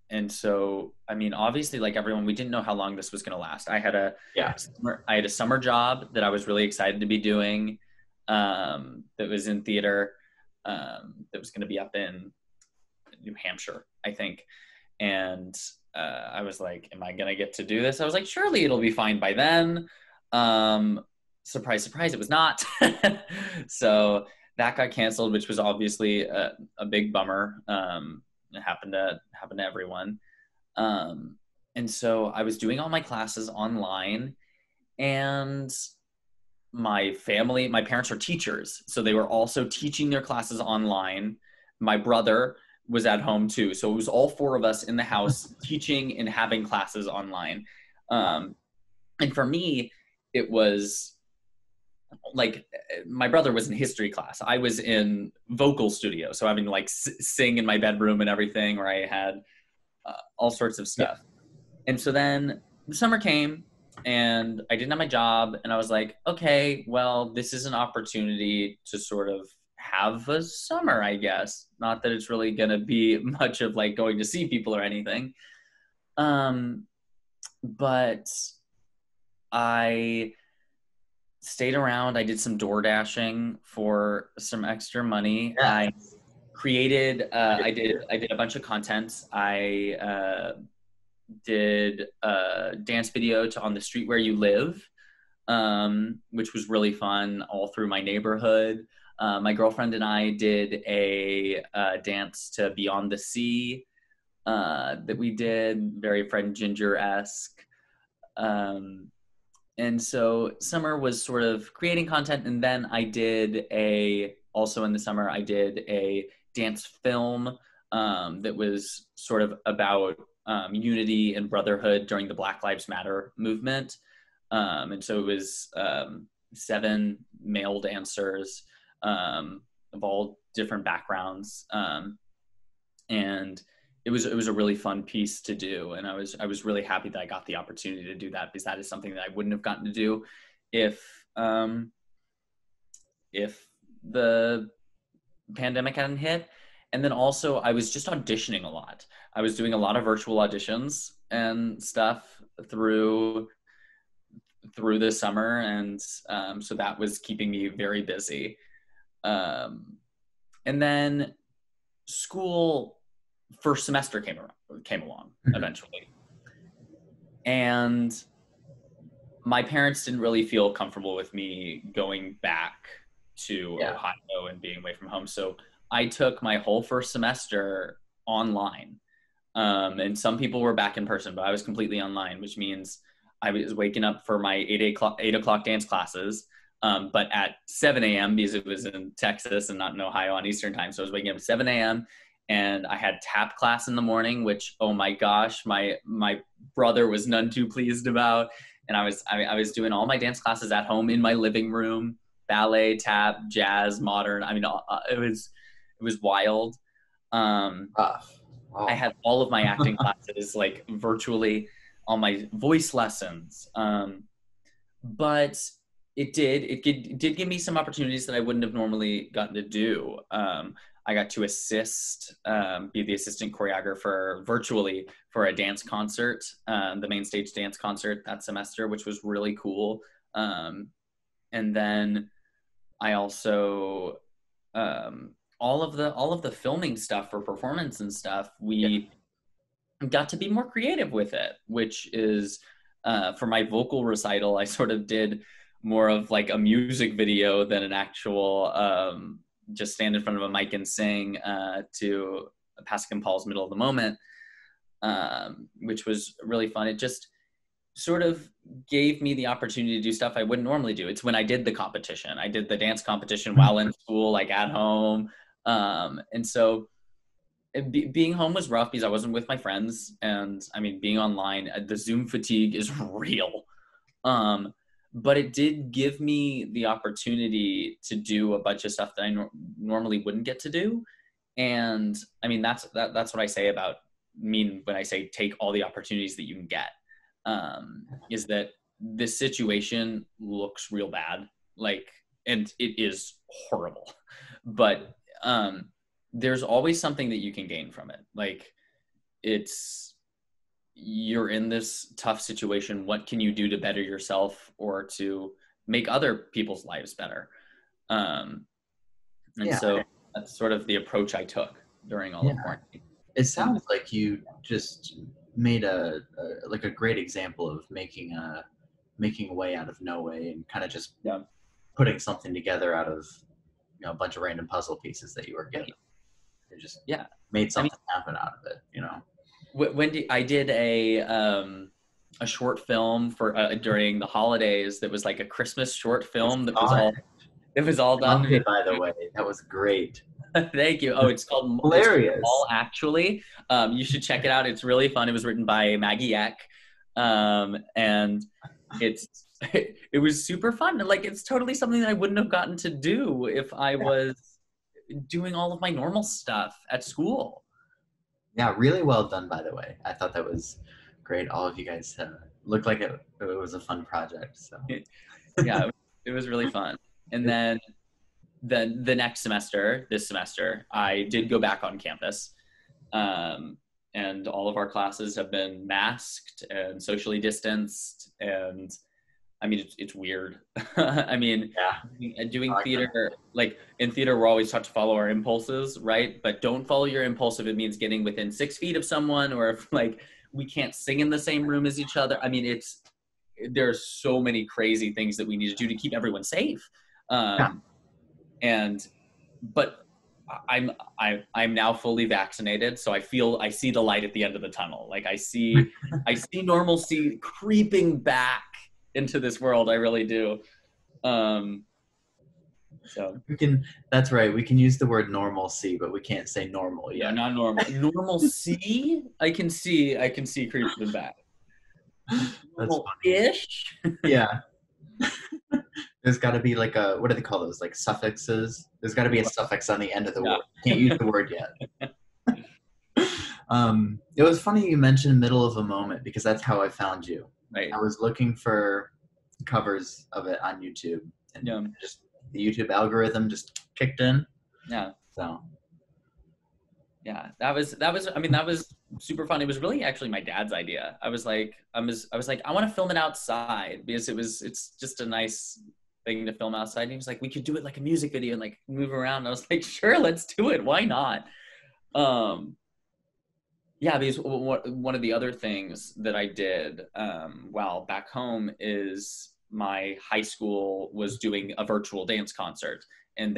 And so, I mean, obviously, like everyone, we didn't know how long this was going to last. I had a summer job that I was really excited to be doing, that was in theater, that was going to be up in New Hampshire, I think. And I was like, am I going to get to do this? I was like, surely it'll be fine by then. Surprise, surprise, it was not. So that got canceled, which was obviously a big bummer. It happened to everyone. And so I was doing all my classes online, and my parents are teachers, so they were also teaching their classes online. My brother was at home too. So it was all four of us in the house teaching and having classes online. And for me, it was like, my brother was in history class. I was in vocal studio. So having to like sing in my bedroom and everything, where I had all sorts of stuff. And so then the summer came and I didn't have my job, and I was like, okay, well, this is an opportunity to sort of have a summer, I guess. Not that it's really going to be much of like going to see people or anything. But I stayed around. I did some door dashing for some extra money. Yeah. I created, I did a bunch of content. I did a dance video to On the Street Where You Live, which was really fun, all through my neighborhood. My girlfriend and I did a dance to Beyond the Sea that we did, very Fred Ginger-esque. And so summer was sort of creating content. And then also in the summer, I did a dance film that was sort of about unity and brotherhood during the Black Lives Matter movement. And so it was 7 male dancers of all different backgrounds. And it was a really fun piece to do. And I was really happy that I got the opportunity to do that, because that is something that I wouldn't have gotten to do if the pandemic hadn't hit. And then also I was just auditioning a lot. I was doing a lot of virtual auditions and stuff through the summer. And so that was keeping me very busy. And then school first semester came along eventually. And my parents didn't really feel comfortable with me going back to Ohio and being away from home. So I took my whole first semester online. And some people were back in person, but I was completely online, which means I was waking up for my 8 o'clock dance classes, but at 7 a.m. because it was in Texas and not in Ohio on Eastern time. So I was waking up at 7 a.m. and I had tap class in the morning, which, oh my gosh, my brother was none too pleased about. And I was doing all my dance classes at home in my living room: ballet, tap, jazz, modern. I mean, it was wild. Oh. I had all of my acting classes like virtually, all my voice lessons. But it did give me some opportunities that I wouldn't have normally gotten to do. I got to be the assistant choreographer virtually for a dance concert, the main stage dance concert that semester, which was really cool. And then I also, all of the filming stuff for performance and stuff, we got to be more creative with it, which is, for my vocal recital, I sort of did more of like a music video than an actual, just stand in front of a mic and sing to Pascal Paul's Middle of the Moment, which was really fun. It just sort of gave me the opportunity to do stuff I wouldn't normally do. It's when I did the competition. I did the dance competition while in school, like at home. And so being home was rough because I wasn't with my friends. And I mean, being online, the Zoom fatigue is real. But it did give me the opportunity to do a bunch of stuff that I normally wouldn't get to do. And I mean, that's what I say about when I say take all the opportunities that you can get, is that this situation looks real bad, like, and it is horrible, but there's always something that you can gain from it. Like, you're in this tough situation. What can you do to better yourself or to make other people's lives better? So that's sort of the approach I took during all of quarantine. It sounds like you just made a great example of making a way out of no way, and kind of just putting something together out of a bunch of random puzzle pieces that you were given. You just made something happen out of it, I did a short film for during the holidays that was like a Christmas short film that was all done. Okay, by the way, that was great. Thank you. Oh, it's called hilarious. All Actually. You should check it out. It's really fun. It was written by Maggie Eck, and it was super fun. Like, it's totally something that I wouldn't have gotten to do if I was doing all of my normal stuff at school. Yeah, really well done, by the way. I thought that was great. All of you guys looked like it was a fun project. So yeah, it was really fun. And then the next semester, this semester, I did go back on campus. And all of our classes have been masked and socially distanced. And I mean, it's weird. I mean, doing theater, like in theater, we're always taught to follow our impulses, right? But don't follow your impulse if it means getting within 6 feet of someone, or if like we can't sing in the same room as each other. I mean, there's so many crazy things that we need to do to keep everyone safe. But I'm now fully vaccinated, so I see the light at the end of the tunnel. Like I see normalcy creeping back into this world. I really do. So that's right. We can use the word normalcy, but we can't say normal yet. Yeah, not normal. Normalcy, I can see creeping back. Normal-ish. Yeah. There's got to be like what do they call those? Like suffixes. There's got to be a suffix on the end of the word. Can't use the word yet. It was funny you mentioned Middle of a Moment, because that's how I found you. Right. I was looking for covers of it on YouTube, and just the YouTube algorithm just kicked in. Yeah. So. Yeah, that was super fun. It was really actually my dad's idea. I was like, I want to film it outside because it's just a nice thing to film outside. And he was like, we could do it like a music video and like move around. And I was like, sure, let's do it. Why not? Because one of the other things that I did while back home is my high school was doing a virtual dance concert, and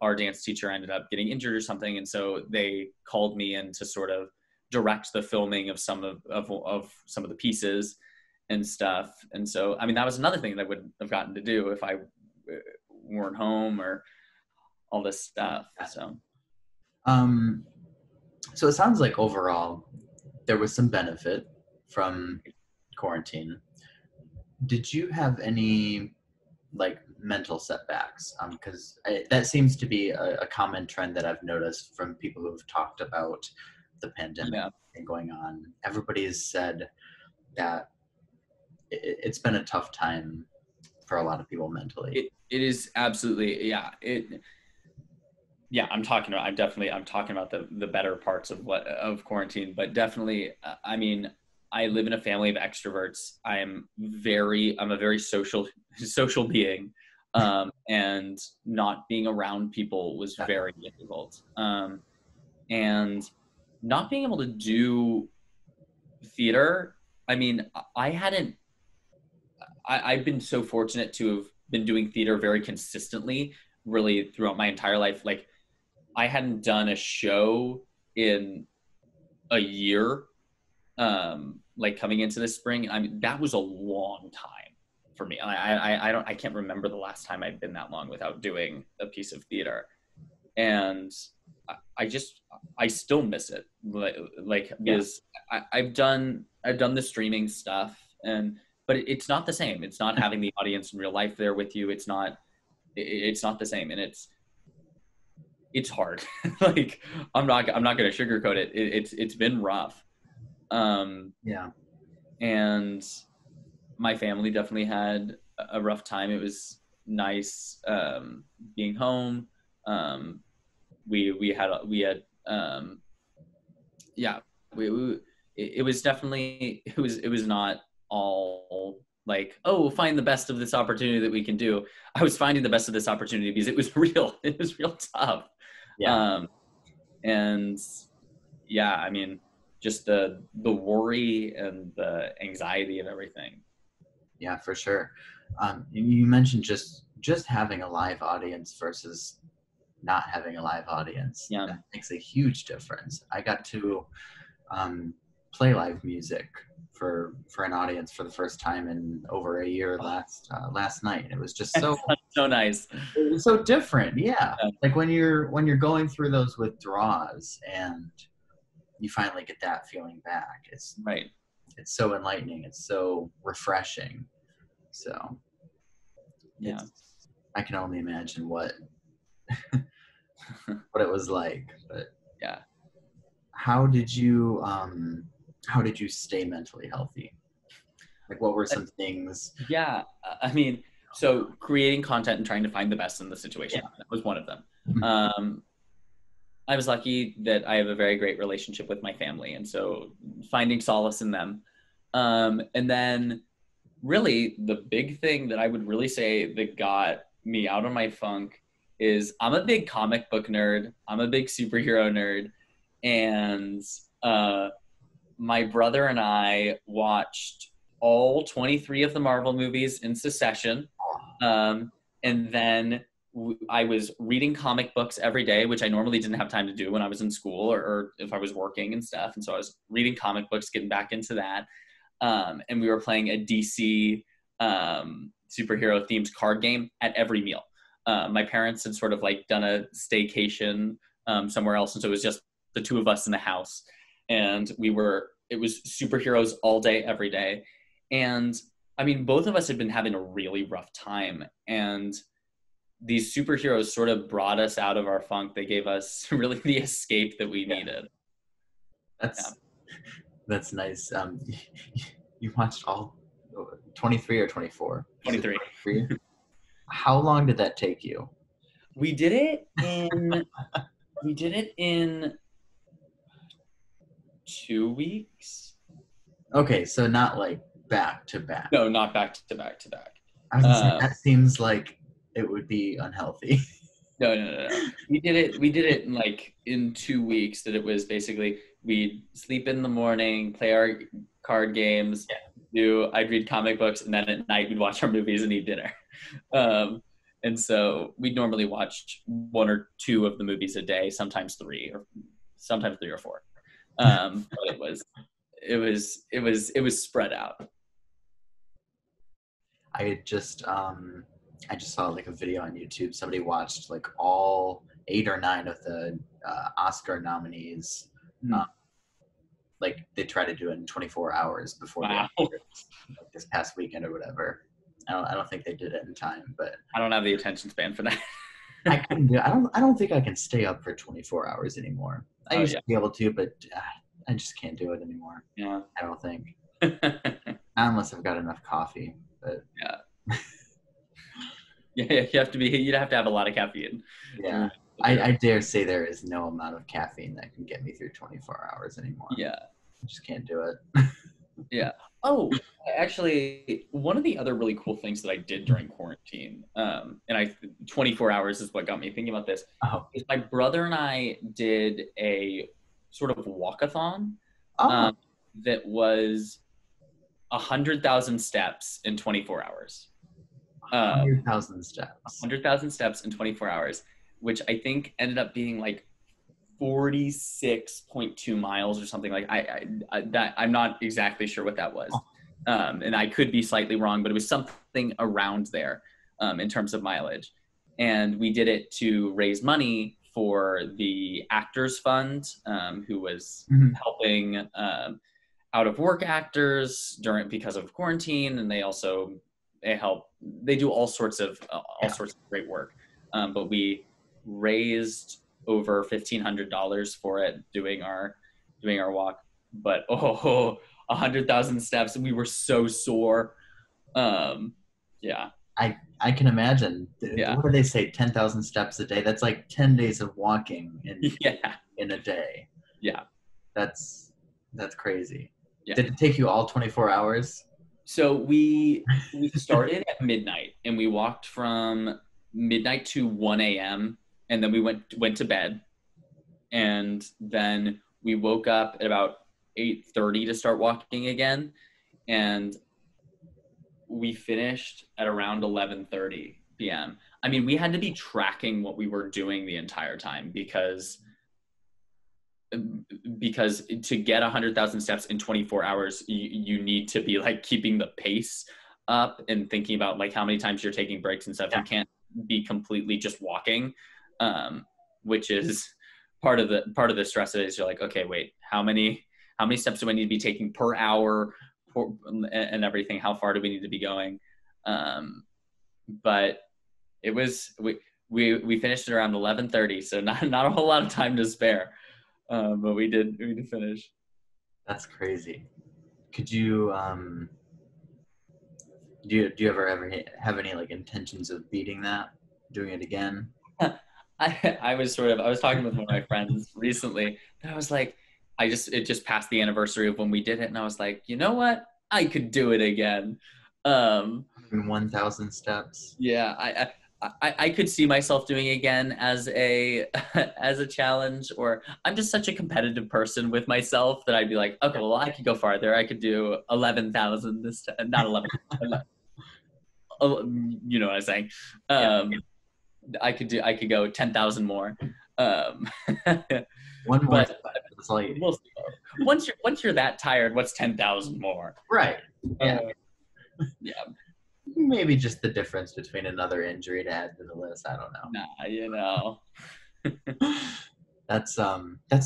our dance teacher ended up getting injured or something. And so they called me in to sort of direct the filming of some of some of the pieces and stuff. And so, I mean, that was another thing that I wouldn't have gotten to do if I weren't home or all this stuff. So it sounds like overall there was some benefit from quarantine. Did you have any like mental setbacks? Because that seems to be a common trend that I've noticed from people who've talked about the pandemic thing going on. Everybody's said that it's been a tough time for a lot of people mentally. It is absolutely, I'm talking about the better parts of quarantine, but definitely, I mean, I live in a family of extroverts. I'm a very social being, and not being around people was very difficult. And not being able to do theater, I mean, I've been so fortunate to have been doing theater very consistently, really throughout my entire life. Like, I hadn't done a show in a year, like coming into this spring. I mean, that was a long time for me. I can't remember the last time I'd been that long without doing a piece of theater. And I still miss it. Because I've done the streaming stuff, but it's not the same. It's not having the audience in real life there with you. It's not the same. And it's hard. Like, I'm not going to sugarcoat it. It's been rough. And my family definitely had a rough time. It was nice, being home. It was not all like, oh, we'll find the best of this opportunity that we can do. I was finding the best of this opportunity because it was real tough. I mean, just the worry and the anxiety of everything. Yeah, for sure. You mentioned just having a live audience versus not having a live audience. Yeah, that makes a huge difference. I got to play live music for an audience for the first time in over a year last night. It was just so nice. It was so different. Yeah. Like when you're going through those withdrawals and you finally get that feeling back. It's so enlightening. It's so refreshing. So I can only imagine what what it was like. But how did you stay mentally healthy? Like, what were some things? I mean, so creating content and trying to find the best in the situation, that was one of them. I was lucky that I have a very great relationship with my family, and so finding solace in them. And then really the big thing that I would really say that got me out of my funk is I'm a big comic book nerd. I'm a big superhero nerd. And my brother and I watched all 23 of the Marvel movies in succession. And then I was reading comic books every day, which I normally didn't have time to do when I was in school or if I was working and stuff. And so I was reading comic books, getting back into that. And we were playing a DC superhero themed card game at every meal. My parents had sort of like done a staycation somewhere else. And so it was just the two of us in the house. And it was superheroes all day, every day. And I mean, both of us had been having a really rough time. And these superheroes sort of brought us out of our funk. They gave us really the escape that we needed. That's nice. You watched all 23 or 24? 23. How long did that take you? We did it in 2 weeks. Okay, so not like back to back. No, not back to back to back. I was gonna say, that seems like it would be unhealthy. No. We did it in 2 weeks. That it was basically we'd sleep in the morning, play our card games, I'd read comic books, and then at night we'd watch our movies and eat dinner. And so we'd normally watch 1 or 2 of the movies a day, sometimes 3 or 4. But it was spread out. I just saw like a video on YouTube. Somebody watched like all 8 or 9 of the Oscar nominees. Like they try to do it in 24 hours before the Oscars, like this past weekend or whatever. I don't think they did it in time, but I don't have the attention span for that. I couldn't do. I don't think I can stay up for 24 hours anymore. I Oh used yeah. to be able to, but I just can't do it anymore. Yeah. I don't think. Not unless I've got enough coffee. But Yeah. Yeah, you'd have to have a lot of caffeine. yeah, I dare say there is no amount of caffeine that can get me through 24 hours anymore. Yeah. I just can't do it. Yeah. Oh, actually, one of the other really cool things that I did during quarantine, 24 hours is what got me thinking about this, Oh, is my brother and I did a sort of walkathon oh, that was 100,000 steps in 24 hours. 100,000 steps. 100,000 steps in 24 hours, which I think ended up being like 46.2 miles or something. Like I'm not exactly sure what that was. And I could be slightly wrong, but it was something around there in terms of mileage. And we did it to raise money for the Actors Fund, who was helping out of work actors because of quarantine. And they do all sorts of great work. But we raised over $1,500 for it doing our walk. But 100,000 steps, and we were so sore. Yeah. I can imagine. Yeah. What do they say? 10,000 steps a day. That's like 10 days of walking in a day. Yeah. That's crazy. Yeah. Did it take you all 24 hours? So we started at midnight, and we walked from midnight to 1 a.m. and then we went to bed, and then we woke up at about 8:30 to start walking again, and we finished at around 11:30 p.m. I mean, we had to be tracking what we were doing the entire time because to get 100,000 steps in 24 hours, you need to be like keeping the pace up and thinking about like how many times you're taking breaks and stuff. Yeah. You can't be completely just walking, which is part of the stress of it. Is you're like, okay, wait, how many steps do I need to be taking per hour and everything? How far do we need to be going? But it was we finished at around 11:30, so not a whole lot of time to spare. But we did finish. That's crazy. Could you do you ever have any like intentions of beating that, doing it again? I was talking with one of my friends recently, and I was like, it just passed the anniversary of when we did it, and I was like, you know what? I could do it again. 1,000 steps. Yeah, I could see myself doing it again as a challenge, or I'm just such a competitive person with myself that I'd be like, okay, well, I could go farther. I could do 11,000 this time, not 11. You know what I'm saying? I could go 10,000 more. One more. Once you're that tired, what's 10,000 more? Right. Yeah. Yeah. Maybe just the difference between another injury to add to the list. I don't know. Nah, you know. That's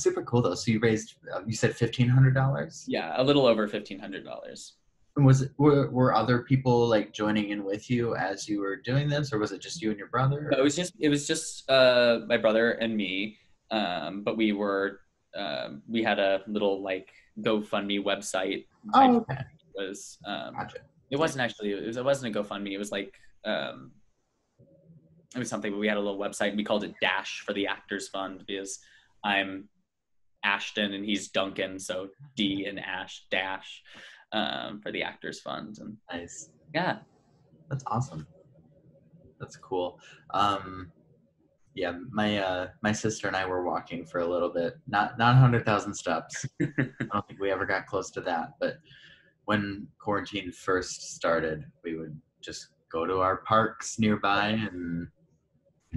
super cool though. So you raised, you said $1,500? Yeah, a little over $1,500. And were other people like joining in with you as you were doing this, or was it just you and your brother? No, it was just my brother and me. But we had a little like GoFundMe website. Oh, okay. Gotcha. It wasn't a GoFundMe. It was like it was something. But we had a little website, and we called it Dash for the Actors Fund because I'm Ashton and he's Duncan, so D and Ash Dash for the Actors Fund. And nice. Yeah, that's awesome. That's cool. Yeah, my sister and I were walking for a little bit, not 100,000 steps. I don't think we ever got close to that, but when quarantine first started, we would just go to our parks nearby and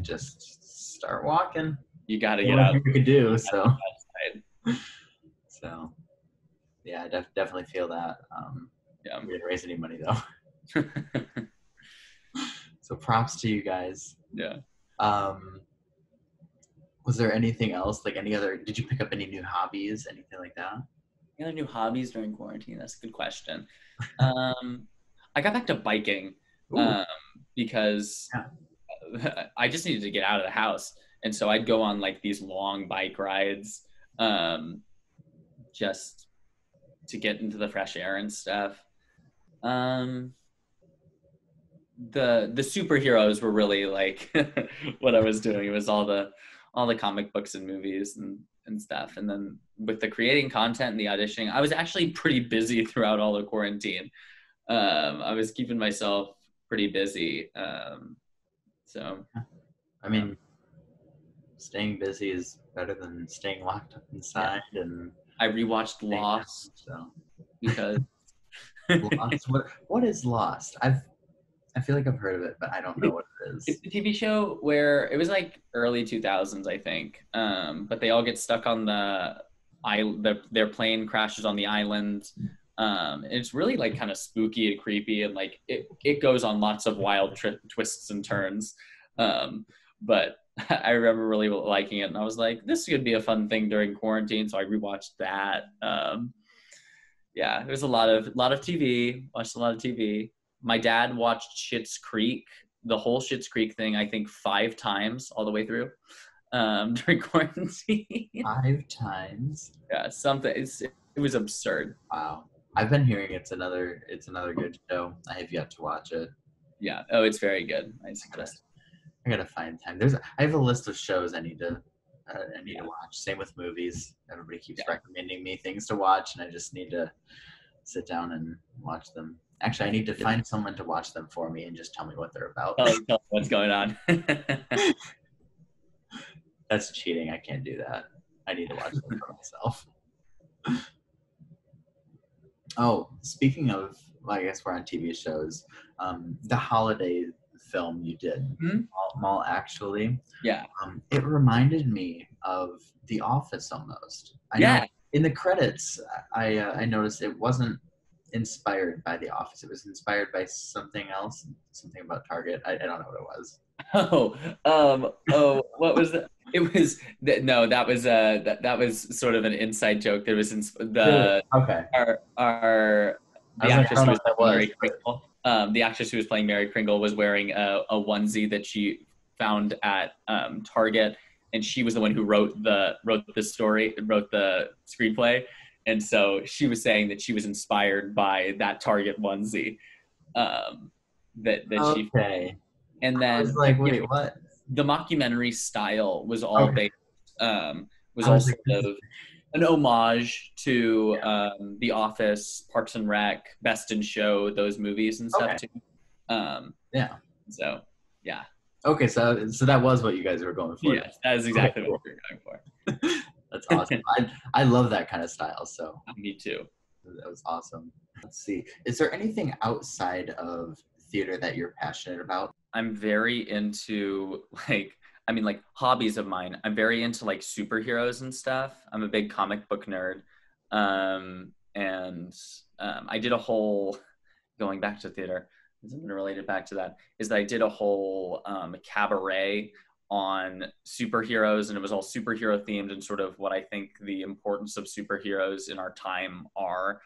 just start walking. You got to get out. We could do so. So, yeah, I definitely feel that. Yeah, we didn't raise any money though. So props to you guys. Yeah. Was there anything else? Like did you pick up any new hobbies? Anything like that? Any other new hobbies during quarantine? That's a good question. I got back to biking because I just needed to get out of the house. And so I'd go on like these long bike rides, just to get into the fresh air and stuff. The superheroes were really like what I was doing. It was all the comic books and movies and stuff. And then with the creating content and the auditioning, I was actually pretty busy throughout all the quarantine. I was keeping myself pretty busy. So, I mean, staying busy is better than staying locked up inside. Yeah. And I rewatched Lost. So because Lost, what is Lost? I feel like I've heard of it, but I don't know what it is. It's a TV show where it was like early 2000s, I think. But they all get stuck on their plane crashes on the island. It's really like kind of spooky and creepy, and like it goes on lots of wild twists and turns. But I remember really liking it, and I was like, this could be a fun thing during quarantine. So I rewatched that. Yeah, it was a lot of TV. Watched a lot of TV. My dad watched Schitt's Creek, the whole Schitt's Creek thing, I think 5 times all the way through during quarantine. 5 times? Yeah, it was absurd. Wow. I've been hearing it's another good show. I have yet to watch it. Yeah. Oh, it's very good. I suggest. I gotta find time. I have a list of shows I need to watch. Same with movies. Everybody keeps recommending me things to watch, and I just need to sit down and watch them. Actually, I need to find someone to watch them for me and just tell me what they're about. Tell me what's going on. That's cheating. I can't do that. I need to watch them for myself. Oh, speaking of, well, I guess we're on TV shows. The holiday film you did, Mall Actually. Yeah. It reminded me of The Office almost. I know in the credits, I noticed it wasn't inspired by The Office. It was inspired by something else, something about Target. I don't know what it was. What was that? It was that was sort of an inside joke. There was the actress who was Mary Kringle. The actress who was playing Mary Kringle was wearing a onesie that she found at Target, and she was the one who wrote the screenplay. And so she was saying that she was inspired by that Target onesie she. And then I was like, wait, what? The mockumentary style was all based, was also sort of an homage to The Office, Parks and Rec, Best in Show, those movies and stuff too. Yeah. So yeah. Okay, so that was what you guys were going for. Yes, that is exactly what we were going for. That's awesome. I love that kind of style. So me too. That was awesome. Let's see. Is there anything outside of theater that you're passionate about? I'm very into hobbies of mine. I'm very into like superheroes and stuff. I'm a big comic book nerd. I did a whole, going back to theater, something related back to that, is that I did a whole cabaret on superheroes, and it was all superhero themed and sort of what I think the importance of superheroes in our time are.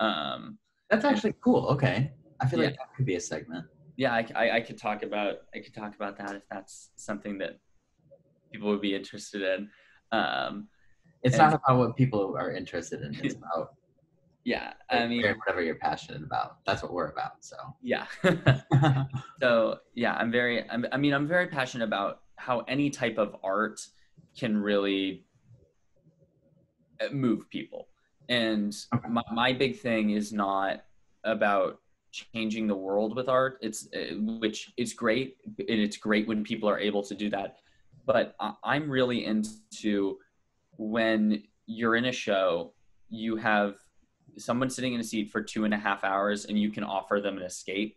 That's actually cool. Okay. I feel like that could be a segment. Yeah, I could talk about that if that's something that people would be interested in. It's not about what people are interested in. It's about whatever you're passionate about. That's what we're about. So yeah. So yeah, I'm very passionate about how any type of art can really move people. And my big thing is not about changing the world with art. Which is great, and it's great when people are able to do that. But I'm really into when you're in a show, you have someone sitting in a seat for 2.5 hours, and you can offer them an escape.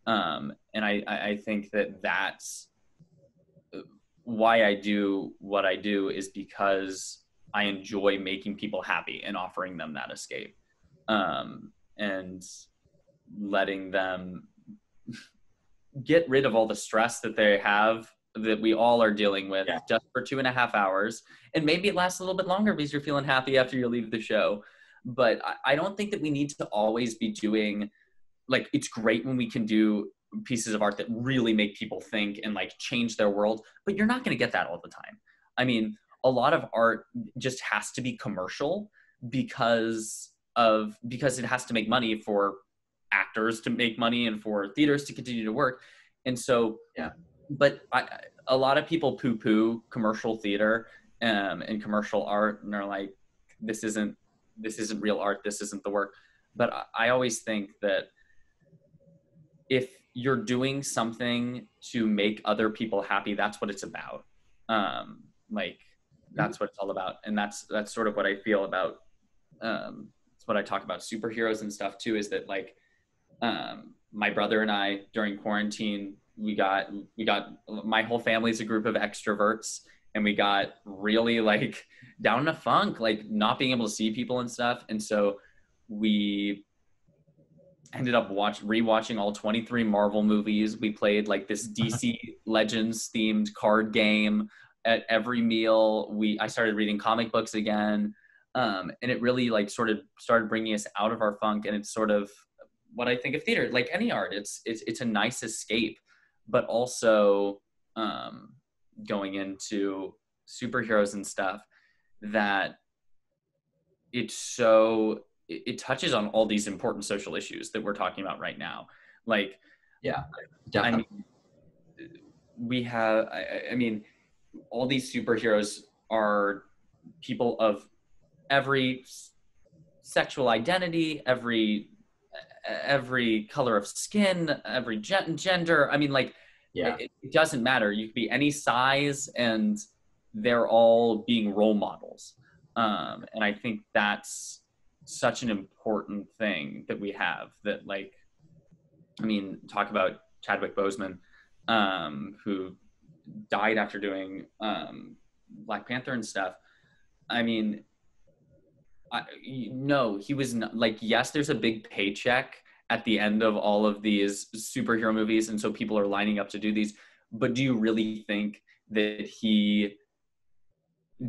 And I think that's why I do what I do, is because I enjoy making people happy and offering them that escape, and letting them get rid of all the stress that they have, that we all are dealing with, just for 2.5 hours. And maybe it lasts a little bit longer because you're feeling happy after you leave the show. But I don't think that we need to always be doing, like, it's great when we can do pieces of art that really make people think and like change their world, but you're not going to get that all the time. I mean, a lot of art just has to be commercial because it has to make money for actors to make money and for theaters to continue to work. And so, but a lot of people poo-poo commercial theater and commercial art, and they're like, this isn't real art. This isn't the work. But I always think that if you're doing something to make other people happy, that's what it's about. Like that's what it's all about. And that's sort of what I feel about, it's what I talk about superheroes and stuff too, is that like, my brother and I during quarantine, we got my whole family's a group of extroverts, and we got really like down in a funk, like not being able to see people and stuff. And so we ended up rewatching all 23 Marvel movies. We played like this DC Legends themed card game at every meal. I started reading comic books again. And it really like sort of started bringing us out of our funk. And it's sort of what I think of theater, like any art, it's a nice escape, but also going into superheroes and stuff, that it touches on all these important social issues that we're talking about right now. Like, yeah, definitely. I mean, all these superheroes are people of every sexual identity, every color of skin, every gender. I mean, like, it doesn't matter. You could be any size, and they're all being role models. And I think that's such an important thing that we have, that like, I mean, talk about Chadwick Boseman, who died after doing Black Panther and stuff. I mean, no, he was not, like, yes, there's a big paycheck at the end of all of these superhero movies, and so people are lining up to do these, but do you really think that he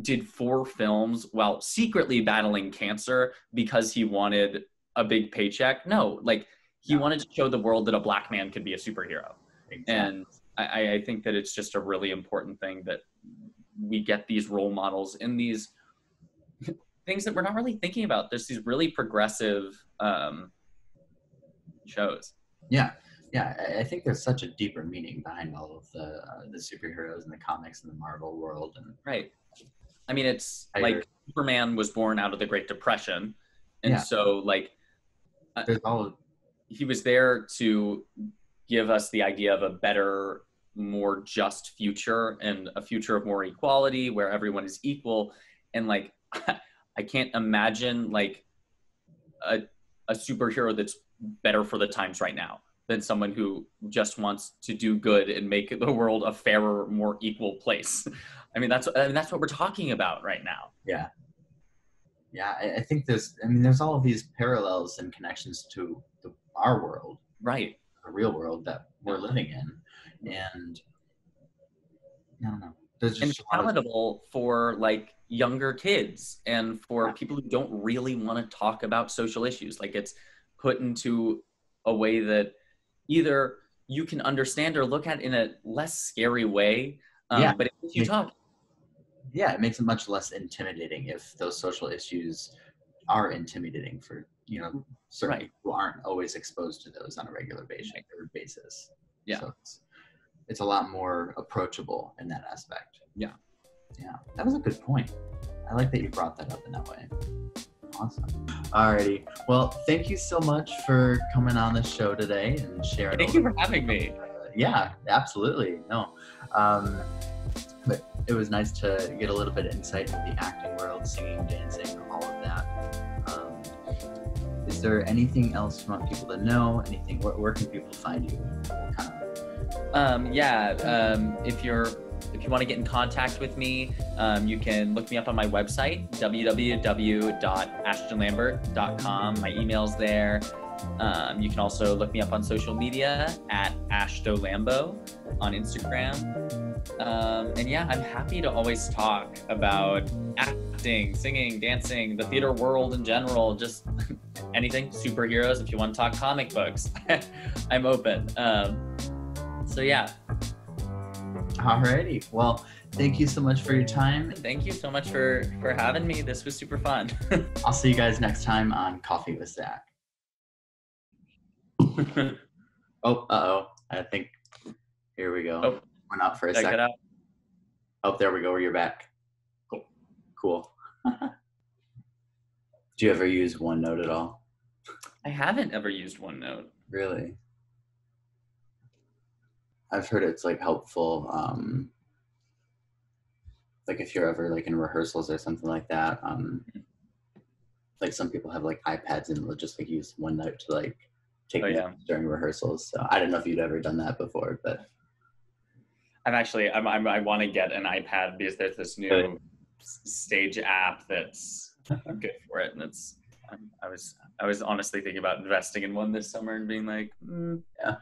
did 4 films while secretly battling cancer because he wanted a big paycheck? No, like, he wanted to show the world that a Black man could be a superhero. Exactly. And I think that it's just a really important thing that we get these role models in these things that we're not really thinking about. There's these really progressive shows. Yeah. I think there's such a deeper meaning behind all of the superheroes and the comics and the Marvel world. And right. I mean, it's like Superman was born out of the Great Depression. And so like, he was there to give us the idea of a better, more just future, and a future of more equality where everyone is equal. And like, I can't imagine like a superhero that's better for the times right now than someone who just wants to do good and make the world a fairer, more equal place. I mean, that's what we're talking about right now. Yeah, I think there's all of these parallels and connections to our world, right? The real world that we're living in, and I don't know. There's just palatable for like younger kids and for people who don't really want to talk about social issues. Like, it's put into a way that either you can understand or look at in a less scary way. But if you talk. Yeah, it makes it much less intimidating if those social issues are intimidating for, certain people who aren't always exposed to those on a regular basis. Yeah. So it's a lot more approachable in that aspect. Yeah. That was a good point. I like that you brought that up in that way. Awesome. Alrighty. Well, thank you so much for coming on the show today and sharing. Thank you for having me. Yeah, absolutely. No. But it was nice to get a little bit of insight into the acting world, singing, dancing, all of that. Is there anything else you want people to know? Anything? Where can people find you? If you want to get in contact with me, you can look me up on my website, www.ashtonlambert.com. My email's there. You can also look me up on social media at ashtolambo on Instagram. And I'm happy to always talk about acting, singing, dancing, the theater world in general. Just anything, superheroes, if you want to talk comic books, I'm open. So yeah. Alrighty. Well, thank you so much for your time. Thank you so much for having me. This was super fun. I'll see you guys next time on Coffee with Zach. Oh, I think, here we go. Oh. Went out for a second. Out? Oh, there we go. You're back. Cool. Do you ever use OneNote at all? I haven't ever used OneNote. Really? I've heard it's like helpful. Like if you're ever like in rehearsals or something like that. Like some people have like iPads and they'll just like use OneNote to like take notes during rehearsals. So I don't know if you'd ever done that before, but I want to get an iPad because there's this new stage app that's good for it, and it's I was honestly thinking about investing in one this summer and being like, yeah.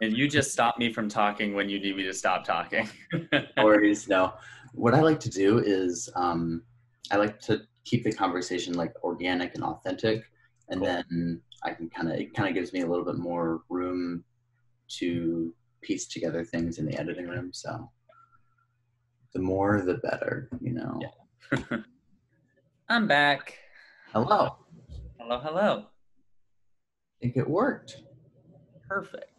And you just stopped me from talking when you need me to stop talking. No worries. No. What I like to do is I like to keep the conversation like organic and authentic, and then I can it kind of gives me a little bit more room to piece together things in the editing room. So the more, the better, you know. Yeah. I'm back. Hello. Hello. I think it worked. Perfect.